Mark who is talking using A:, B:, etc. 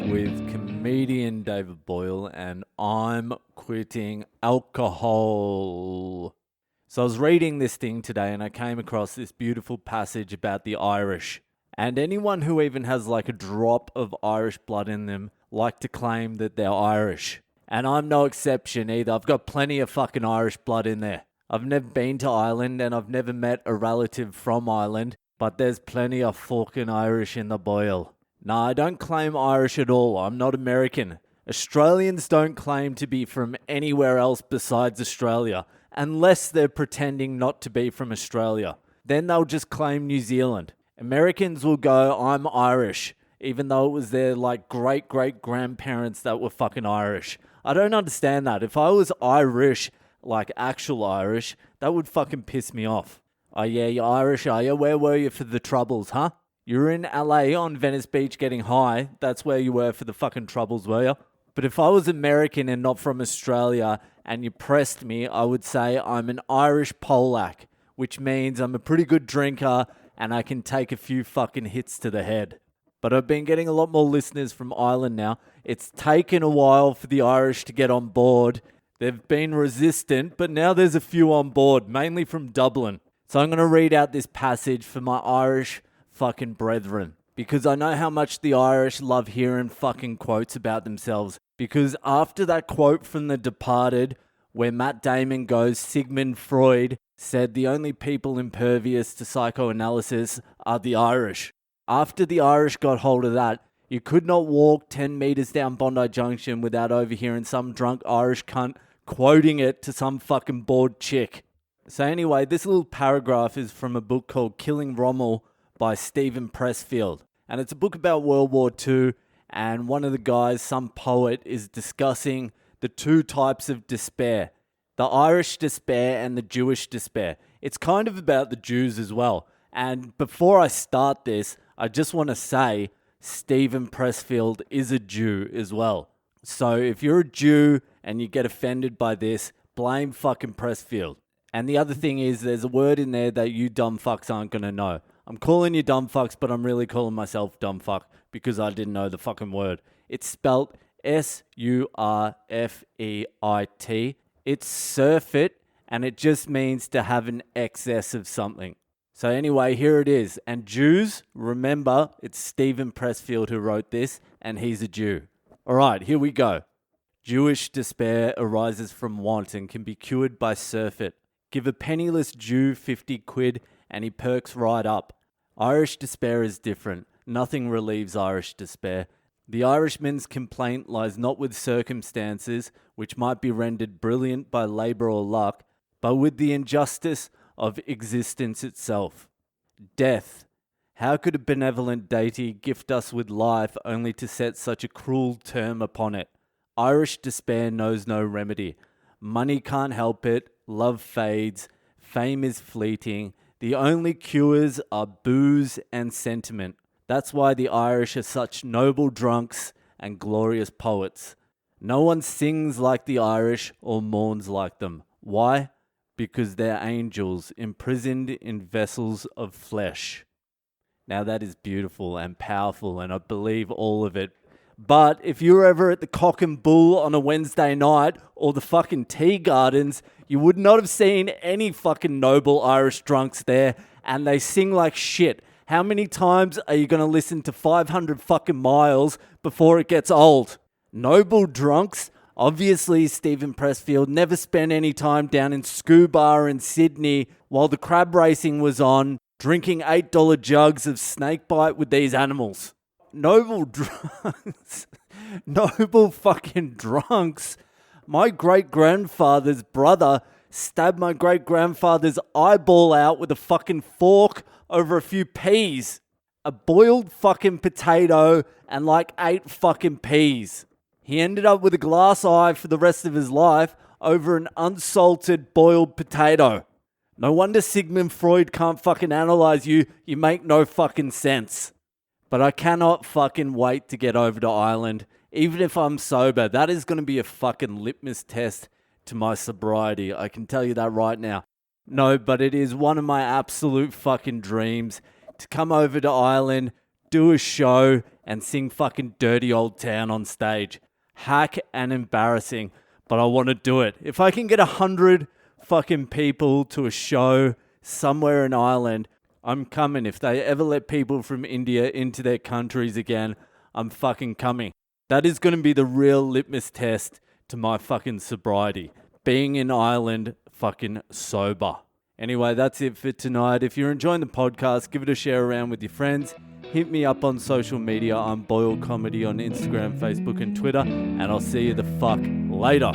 A: with comedian David Boyle, and I'm quitting alcohol. So I was reading this thing today and I came across this beautiful passage about the Irish. And anyone who even has like a drop of Irish blood in them like to claim that they're Irish. And I'm no exception either. I've got plenty of fucking Irish blood in there. I've never been to Ireland and I've never met a relative from Ireland, but there's plenty of fucking Irish in the Boyle. Nah, I don't claim Irish at all. I'm not American. Australians don't claim to be from anywhere else besides Australia, unless they're pretending not to be from Australia. Then they'll just claim New Zealand. Americans will go, I'm Irish, even though it was their like great-great-grandparents that were fucking Irish. I don't understand that. If I was Irish, like actual Irish, that would fucking piss me off. Oh yeah, you're Irish, are you? Where were you for the troubles, huh? You were in LA on Venice Beach getting high. That's where you were for the fucking troubles, were you? But if I was American and not from Australia and you pressed me, I would say I'm an Irish Polak, which means I'm a pretty good drinker and I can take a few fucking hits to the head. But I've been getting a lot more listeners from Ireland now. It's taken a while for the Irish to get on board. They've been resistant, but now there's a few on board, mainly from Dublin. So I'm going to read out this passage for my Irish fucking brethren, because I know how much the Irish love hearing fucking quotes about themselves. Because after that quote from The Departed, where Matt Damon goes, Sigmund Freud said the only people impervious to psychoanalysis are the Irish. After the Irish got hold of that, you could not walk 10 meters down Bondi Junction without overhearing some drunk Irish cunt quoting it to some fucking bored chick. So anyway, this little paragraph is from a book called Killing Rommel by Stephen Pressfield. And it's a book about World War II, and one of the guys, some poet, is discussing the two types of despair. The Irish despair and the Jewish despair. It's kind of about the Jews as well. And before I start this, I just want to say Stephen Pressfield is a Jew as well. So if you're a Jew and you get offended by this, blame fucking Pressfield. And the other thing is, there's a word in there that you dumb fucks aren't going to know. I'm calling you dumb fucks, but I'm really calling myself dumb fuck because I didn't know the fucking word. It's spelt S-U-R-F-E-I-T. It's surfeit, and it just means to have an excess of something. So anyway, here it is. And Jews, remember, it's Stephen Pressfield who wrote this, and he's a Jew. All right, here we go. Jewish despair arises from want and can be cured by surfeit. Give a penniless Jew 50 quid and he perks right up. Irish despair is different. Nothing relieves Irish despair. The Irishman's complaint lies not with circumstances, which might be rendered brilliant by labour or luck, but with the injustice of existence itself. Death. How could a benevolent deity gift us with life only to set such a cruel term upon it? Irish despair knows no remedy. Money can't help it. Love fades. Fame is fleeting. The only cures are booze and sentiment. That's why the Irish are such noble drunks and glorious poets. No one sings like the Irish or mourns like them. Why? Because they're angels imprisoned in vessels of flesh. Now that is beautiful and powerful, and I believe all of it. But if you were ever at the Cock and Bull on a Wednesday night or the fucking Tea Gardens, you would not have seen any fucking noble Irish drunks there, and they sing like shit. How many times are you going to listen to 500 fucking miles before it gets old? Noble drunks? Obviously, Stephen Pressfield never spent any time down in Scuba in Sydney while the crab racing was on, drinking $8 jugs of snakebite with these animals. Noble drunks. Noble fucking drunks. My great-grandfather's brother stabbed my great-grandfather's eyeball out with a fucking fork over a few peas. A boiled fucking potato and like 8 fucking peas. He ended up with a glass eye for the rest of his life over an unsalted boiled potato. No wonder Sigmund Freud can't fucking analyze you. You make no fucking sense. But I cannot fucking wait to get over to Ireland. Even if I'm sober, that is going to be a fucking litmus test to my sobriety. I can tell you that right now. No, but it is one of my absolute fucking dreams to come over to Ireland, do a show and sing fucking Dirty Old Town on stage. Hack and embarrassing, but I want to do it. If I can get 100 fucking people to a show somewhere in Ireland, I'm coming. If they ever let people from India into their countries again, I'm fucking coming. That is going to be the real litmus test to my fucking sobriety. Being in Ireland fucking sober. Anyway, that's it for tonight. If you're enjoying the podcast, give it a share around with your friends. Hit me up on social media. I'm Boyle Comedy on Instagram, Facebook, and Twitter. And I'll see you the fuck later.